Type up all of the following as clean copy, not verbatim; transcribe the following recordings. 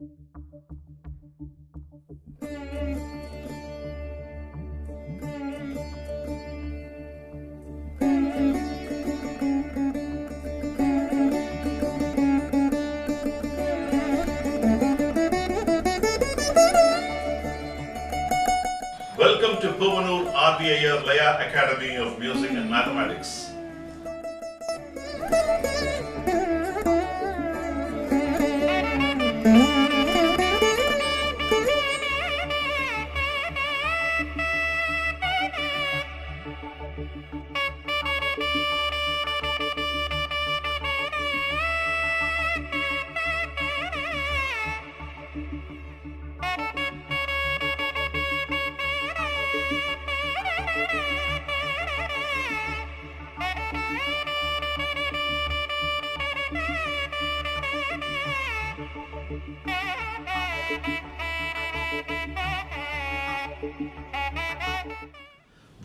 Welcome to Puvanur RVIR Laya Academy of Music and Mathematics.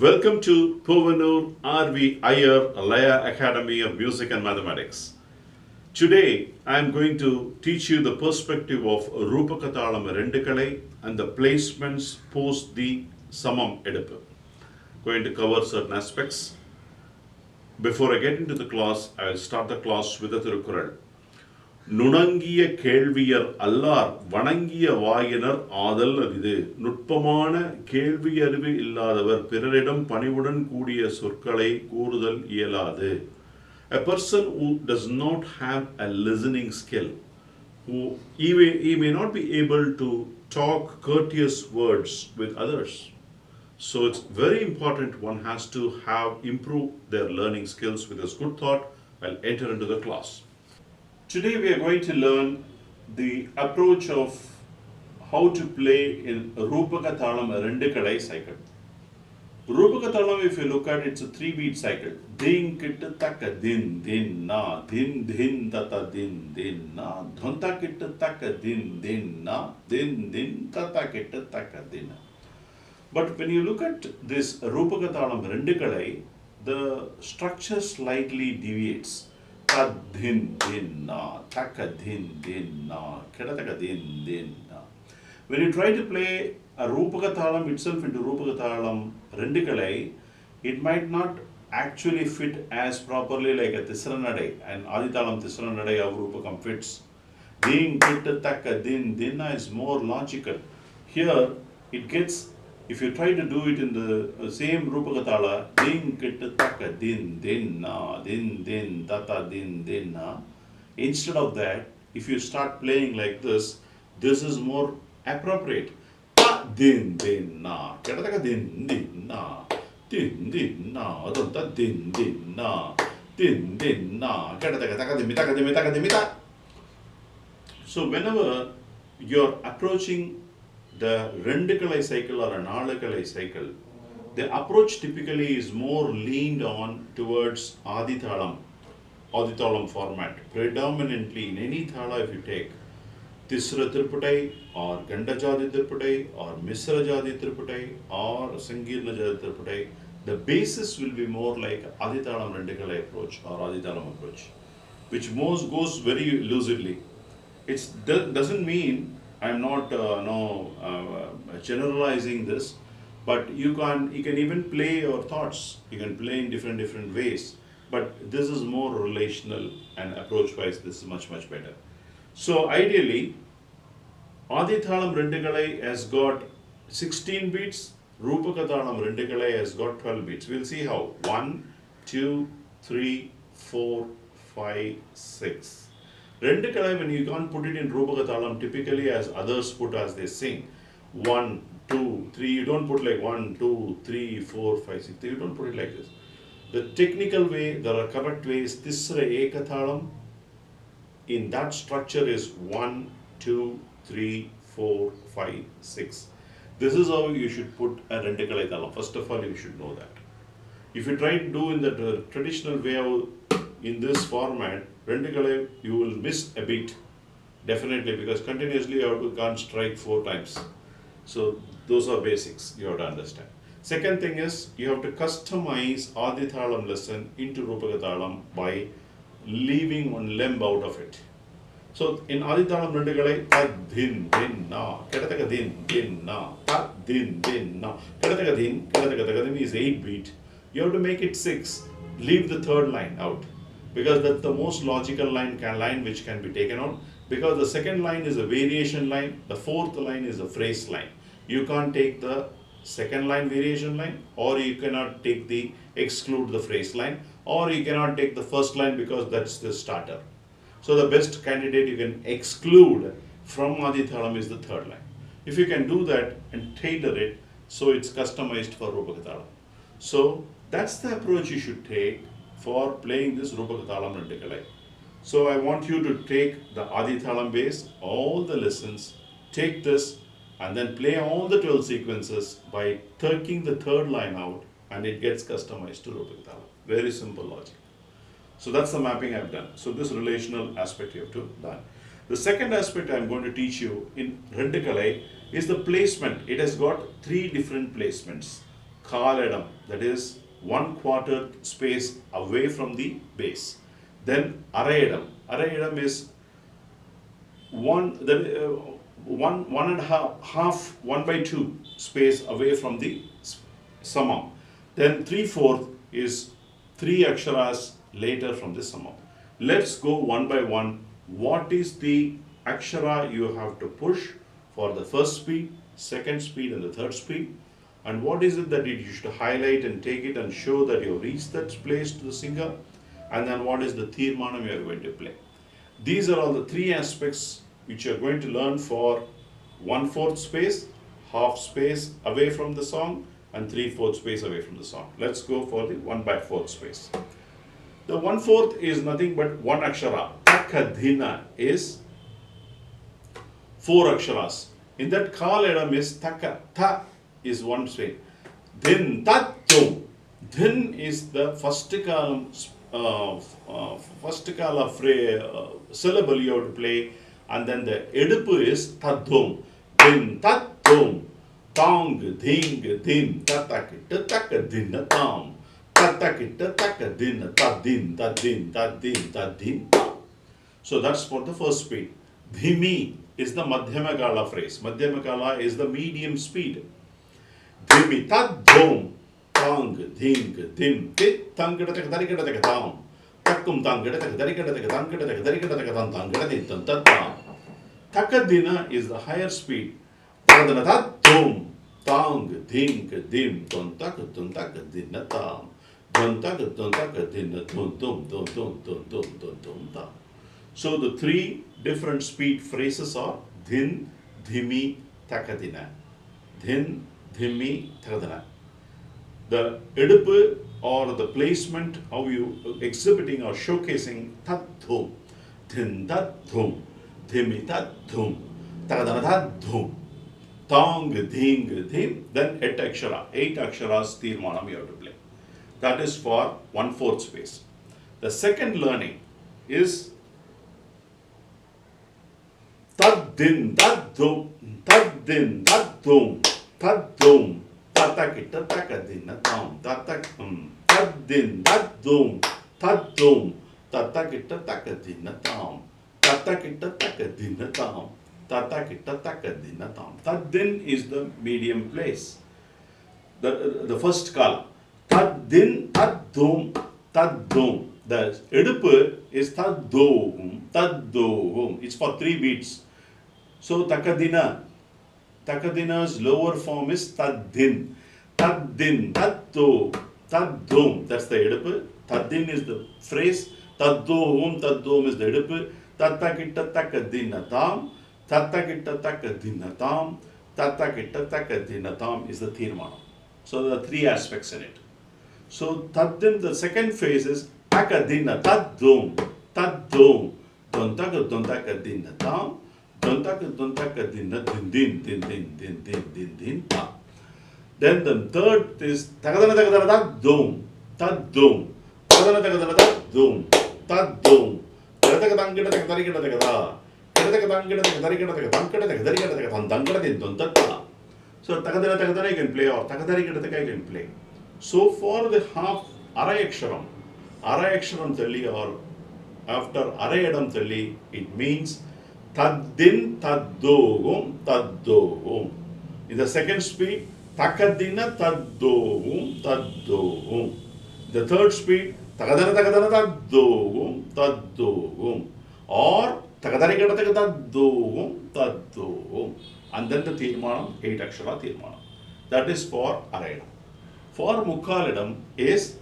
Welcome to Puvanur RVIR Laya Academy of Music and Mathematics. Today I am going to teach you the perspective of Rupaka Thalam rendu kalai and the placements post the samam eduppu. Going to cover certain aspects. Before I get into the class, I will start the class with a Thirukural. நுணங்கிய கேள்வியர் அல்லார் வணங்கிய வாயினர் ஆதல் அரிது. நுட்பமான கேள்வியறிவு இல்லாதவர் பிறரிடம் பணிவுடன் கூடிய சொற்களை கூறுதல் இயலாது. A person who does not have a listening skill, he may not be able to talk courteous words with others. So it's very important one has to improve their learning skills with this good thought. I'll enter into the class. Today we are going to learn the approach of how to play in Rupaka Thalam rendu kalai cycle. Rupaka Thalam, if you look at it, it's a 3-beat cycle. Din kitta taka din din na, din din tata din din na, dhanta kitta taka din din na, din din tata kitta taka din. But when you look at this Rupaka Thalam rendu kalai, the structure slightly deviates. Din din na, taka din din na, kedataka din din na. When you try to play a Rupaka Thalam itself into Rupaka Thalam rendu kalai, it might not actually fit as properly like a Tisranadai and Adithalam Tisranadai of Rupakam fits. Din kitta taka din din na is more logical. Here it gets, if you try to do it in the same Rupaka Thala, din kitta taka din din na, din din tata din din na. Instead of that, if you start playing like this is more appropriate. Ta din din na, kedataka din din na, din din na, adanta din din na, din din na, kedataka taka dimita. So whenever you're approaching the rendu kalai cycle or a nalu kalai cycle, the approach typically is more leaned on towards Adithalam format. Predominantly in any thala, if you take Tisra Triputai or Gandajadi Triputai or Misra Jadi Triputai or Sangirna Jadi Triputai, the basis will be more like Adithalam rendu kalai approach or Adithalam approach, which most goes very lucidly. It doesn't mean I'm not generalizing this, but you can even play your thoughts. You can play in different ways, but this is more relational and approach wise this is much better. So ideally, Adithalam rendu kalai has got 16 beats, Rupaka Thalam rendu kalai has got 12 beats. We'll see how. 1, 2, 3, 4, 5, 6. Rendu kalai, when you can't put it in Rupaka Thalam typically as others put as they sing. 1, 2, 3, you don't put like 1, 2, 3, 4, 5, 6, you don't put it like this. The technical way, the correct way is Tisra Eka Thalam. In that structure is 1, 2, 3, 4, 5, 6. This is how you should put a rendu kalai thalam. First of all, you should know that. If you try to do in the traditional way in this format, rendu kalai, you will miss a beat. Definitely, because continuously you can't strike 4 times. So those are basics you have to understand. Second thing is, you have to customize Adithalam lesson into Rupaka Thalam by leaving one limb out of it. So in Adithalam Rendukalai, tad din din na, kedataka din na, tad din na, kedataka is 8 beat. You have to make it 6. Leave the third line out because that's the most logical line which can be taken out, because the second line is a variation line, the fourth line is a phrase line. You can't take the second line variation line, or you cannot take the exclude the phrase line, or you cannot take the first line because that's the starter. So the best candidate you can exclude from Adithalam is the third line. If you can do that and tailor it so it's customized for Rupaka Thalam. So that's the approach you should take for playing this Rupaka Thalam Rendukalai. So I want you to take the Adithalam base, all the lessons, take this and then play all the 12 sequences by taking the third line out, and it gets customized to Rupaka Thalam. Very simple logic. So that's the mapping I've done. So this relational aspect you have to done. The second aspect I'm going to teach you in Rendukalai is the placement. It has got 3 different placements. Kaladam, that is 1/4 space away from the base. Then Arayadam. Arayadam is 1/2 space away from the samam. Then 3/4 is 3 aksharas later from the samam. Let's go one by one. What is the akshara you have to push for the first speed, second speed and the third speed? And what is it that you should highlight and take it and show that you have reached that place to the singer? And then what is the tirmanam you are going to play? These are all the 3 aspects which you are going to learn for 1/4 space, half space away from the song, and 3/4 space away from the song. Let's go for the 1/4 space. The 1/4 is nothing but 1 akshara. Takadhina is 4 aksharas. In that kaladam is taka, ta is 1 space. Din, tat, tum. Din is the first column, syllable you have to play, and then the edupu is tadum. Din, tat, tum. Tong, ding, din, tatak, tatak, din, tam. Tatakita, takadin, tadin, tadin, tadin, tadin. So that's for the first speed. Dhimi is the Madhyamagala phrase. Madhyamagala is the medium speed. Dhimi, tad, dom, tang, ding, dim, tit, tangadaka, darikadaka, tam. Takum, tangadaka, darikadaka, tangadaka, darikadaka, tangadaka, tangadaka. Takadina is the higher speed. Tadana, tad, dom, tang, ding, dim, tontaka, tontaka, dinatam. So the 3 different speed phrases are dhin, dhimi, takadina. Dhin, dhimi, takadina. The edupu or the placement, how you exhibiting or showcasing tat dhum, dhin tat dhum, dhimi tat dhum, takadana tat dhum, tong, ding, dhim, then 8 aksharas tirmanam you have to play. That is for 1/4 space. The second learning is tad din, tad dum, tad din, tad dum, tad dum, tatakita, takadina, tam, tatak, tad din, tad dum, tatakita, takadina, tam, tatakita, takadina, tam, tatakita, takadina, tam. Tad din is the medium place. The first kala. Tad din, tad dum, tad dum. The edupu is tad dum, tad dum. It's for 3 beats. So takadina. Takadina's lower form is tad din. Tad din, tad dum, tad dum. That's the edupu. Tad din is the phrase. Tad dum is the edupu. Tatakita takadina tam. Tatakita takadina tam. Tatakita takadina tam is the tirmanam. So there are 3 aspects in it. So taddin, the second phase is takadina, taddum, taddum, dontakadina tam, dontakadina din din tam. Then the third is takadana taddum, taddum, takadana taddum, taddum, taddakadangida tadarikada takada, taddakadangida tadarikada takada, so takadana you can play, or takadarikada you can play. So for the half Arayaksharam Tali or after Arayadam Thalli, it means Taddin Taddovum Taddovum. In the second speed, Takadina Taddovum Taddovum. The third speed, Takadana Takadana Taddovum Taddovum. Or Takadari Taddovum Taddovum. And then the Tirmanam, 8 Akshara Tirmanam. That is for Arayadam. For Mukkaladam is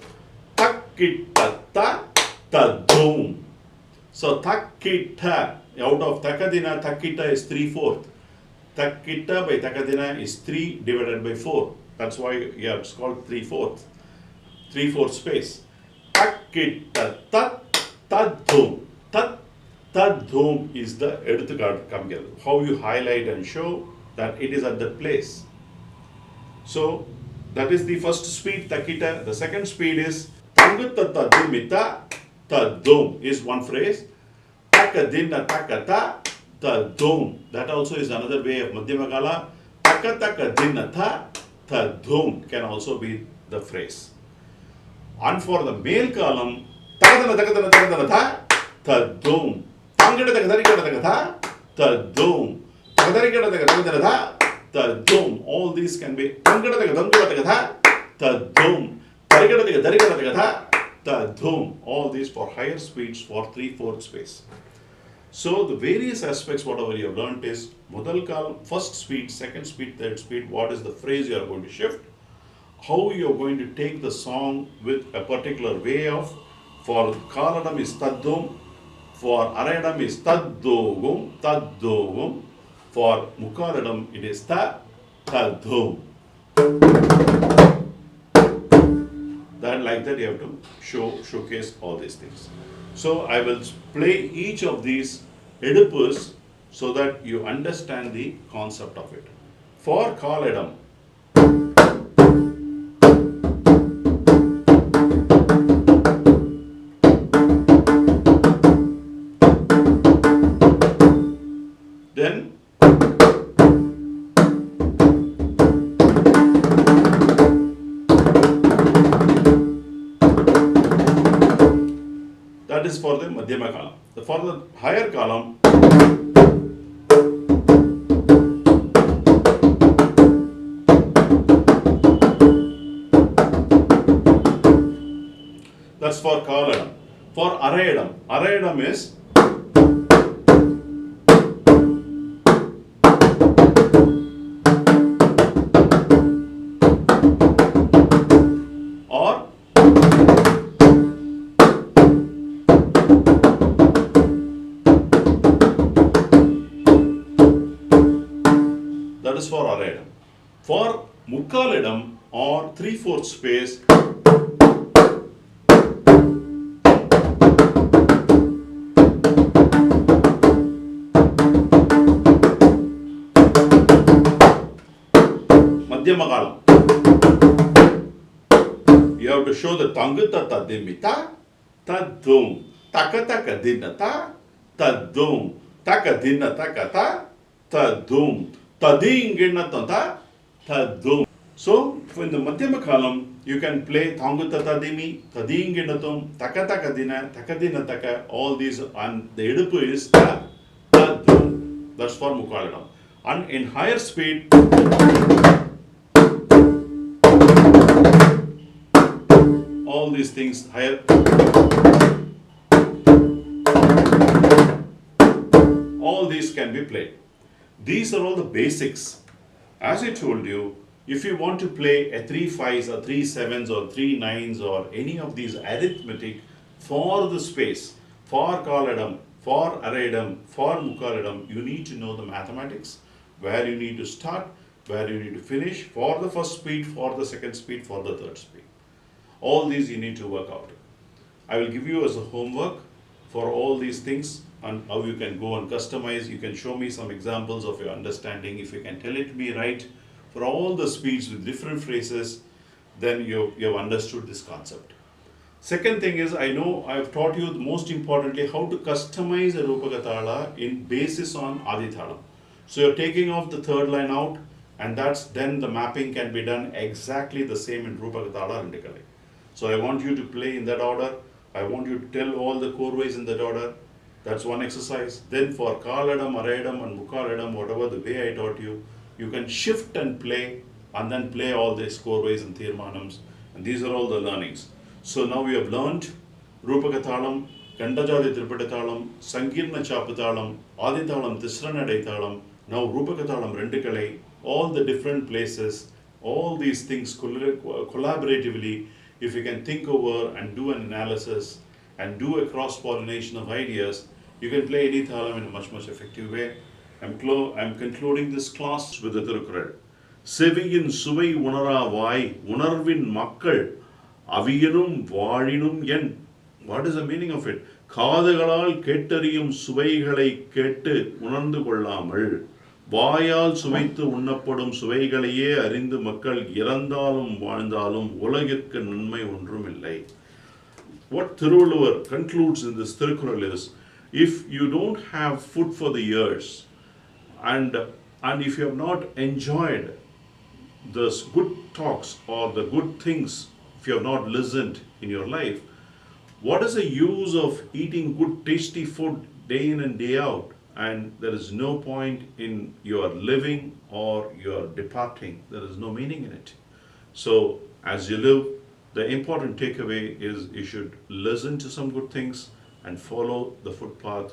Takkitta Taddum. So Takkitta, out of Takadina, Takkitta is 3/4. Takkitta by Takadina is 3 divided by 4. That's why it's called 3/4. 3/4 space. Takkitta Taddum. Taddum is the Eduthu come here. How you highlight and show that it is at that place. So that is the first speed, Takita. The second speed is Tangutta Tadumita Tadum is one phrase. Takadina Takata Tadum. That also is another way of Madhyamakala. Takataka Dinata Tadum can also be the phrase. And for the male column, Takadana Takadana Takadana Tadum. Tangada Takadana Tadum. Takadana Takadana Tadum. All these can be Tangada Tadum. Tadum. All these for higher speeds for 3/4 space. So the various aspects, whatever you have learnt is Mudal Kalam, first speed, second speed, third speed, what is the phrase you are going to shift, how you are going to take the song with a particular way of, for Kaladam is Taddum, for Arayadam is Taddovum, Taddovum, for Mukkaladam it is Taddum. Then like that you have to showcase all these things. So I will play each of these Oedipus so that you understand the concept of it. For Kaladam, then that is for the Madhyama column. For the higher column, that's for Kaladam. For Arayadam, Arayadam is or that is for Arayadam. For Mukkaladam or 3/4 space, Madhyamakalam. You have to show the Tangutta Tadimita Tadum. Takataka Dinata Tadum. Takadina Takata Tadum. Tadinginatanta Tadum. So, in the Madhyama column, you can play Tangutta Tadimi, Tadinginatum, Takatakadina, Takadinataka, all these, and the Edipu is Tadum. That's for Mukkaladam. And in higher speed, all these things higher, all these can be played. These are all the basics. As I told you, if you want to play a 3/5s or 3/7s or 3/9s or any of these arithmetic for the space, for Kaladam, for Arayadam, for Mukkaladam, you need to know the mathematics, where you need to start, where you need to finish, for the first speed, for the second speed, for the third speed. All these you need to work out. I will give you as a homework for all these things and how you can go and customize. You can show me some examples of your understanding. If you can tell it to me right for all the speeds with different phrases, then you have understood this concept. Second thing is, I know I have taught you most importantly how to customize a Rupaka Thala in basis on Adi Thalam. So you're taking off the third line out, and then the mapping can be done exactly the same in Rupaka Thala Rendu Kalai. So I want you to play in that order. I want you to tell all the chorways in that order. That's one exercise. Then for Kaladam, Araidam, and Mukaladam, whatever the way I taught you, you can shift and play, and then play all these chorways and Thirmanams. And these are all the learnings. So now we have learned Rupaka Thalam, Kandajadi Tripata Thalam, Sankirna Chapa Thalam, Adi Thalam, Tisranadai Thalam, now Rupaka Thalam Rendikalai, all the different places, all these things collaboratively, if you can think over and do an analysis and do a cross-pollination of ideas, you can play any thalam in a much effective way. I'm concluding this class with the Thirukkural. Seviyin suvai unara vai, unarvin makkal, aviyanum valinum yen. What is the meaning of it? காதுகளால் கேட்டறியும் சுவைகளை கேட்டு உணர்ந்து கொள்ளாமல் வாயால் சுவைத்து உண்ணப்படும் சுவைகளையே அறிந்து மக்கள் இறந்தாலும் வாழ்ந்தாலும் உலகிற்கு நன்மை ஒன்றும் இல்லை. What Thiruvalluvar concludes in this Thirukkural is, if you don't have food for the ears, and if you have not enjoyed the good talks or the good things, if you have not listened in your life, what is the use of eating good tasty food day in and day out, and there is no point in your living or your departing? There is no meaning in it. So as you live, the important takeaway is you should listen to some good things and follow the footpath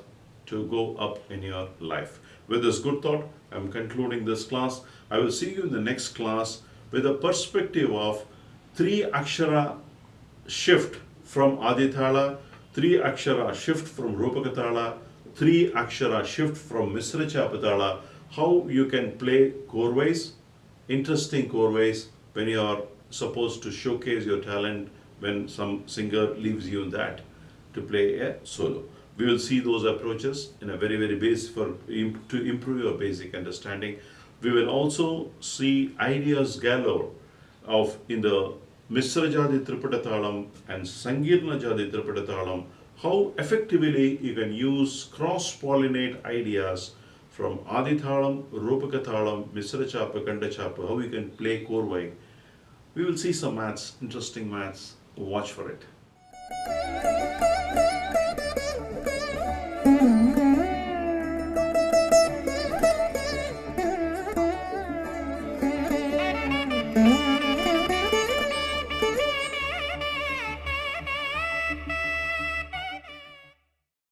to go up in your life. With this good thought, I'm concluding this class. I will see you in the next class with a perspective of 3 Akshara shift from Adithala, 3 Akshara shift from Rupakathala, 3 Akshara shift from Misra Chapathala, how you can play chorways, interesting chorways when you are supposed to showcase your talent, when some singer leaves you in that to play a solo. We will see those approaches in a very basic to improve your basic understanding. We will also see ideas galore of in the Misra Jadi Tripata Thalam and Sankirna Jadi Tripata Thalam, how effectively you can use cross-pollinate ideas from Adi Thalam, Rupaka Thalam, Misra Chapa, Kanda Chapa, how you can play Korvai. We will see some maths, interesting maths. Watch for it. Mm-hmm.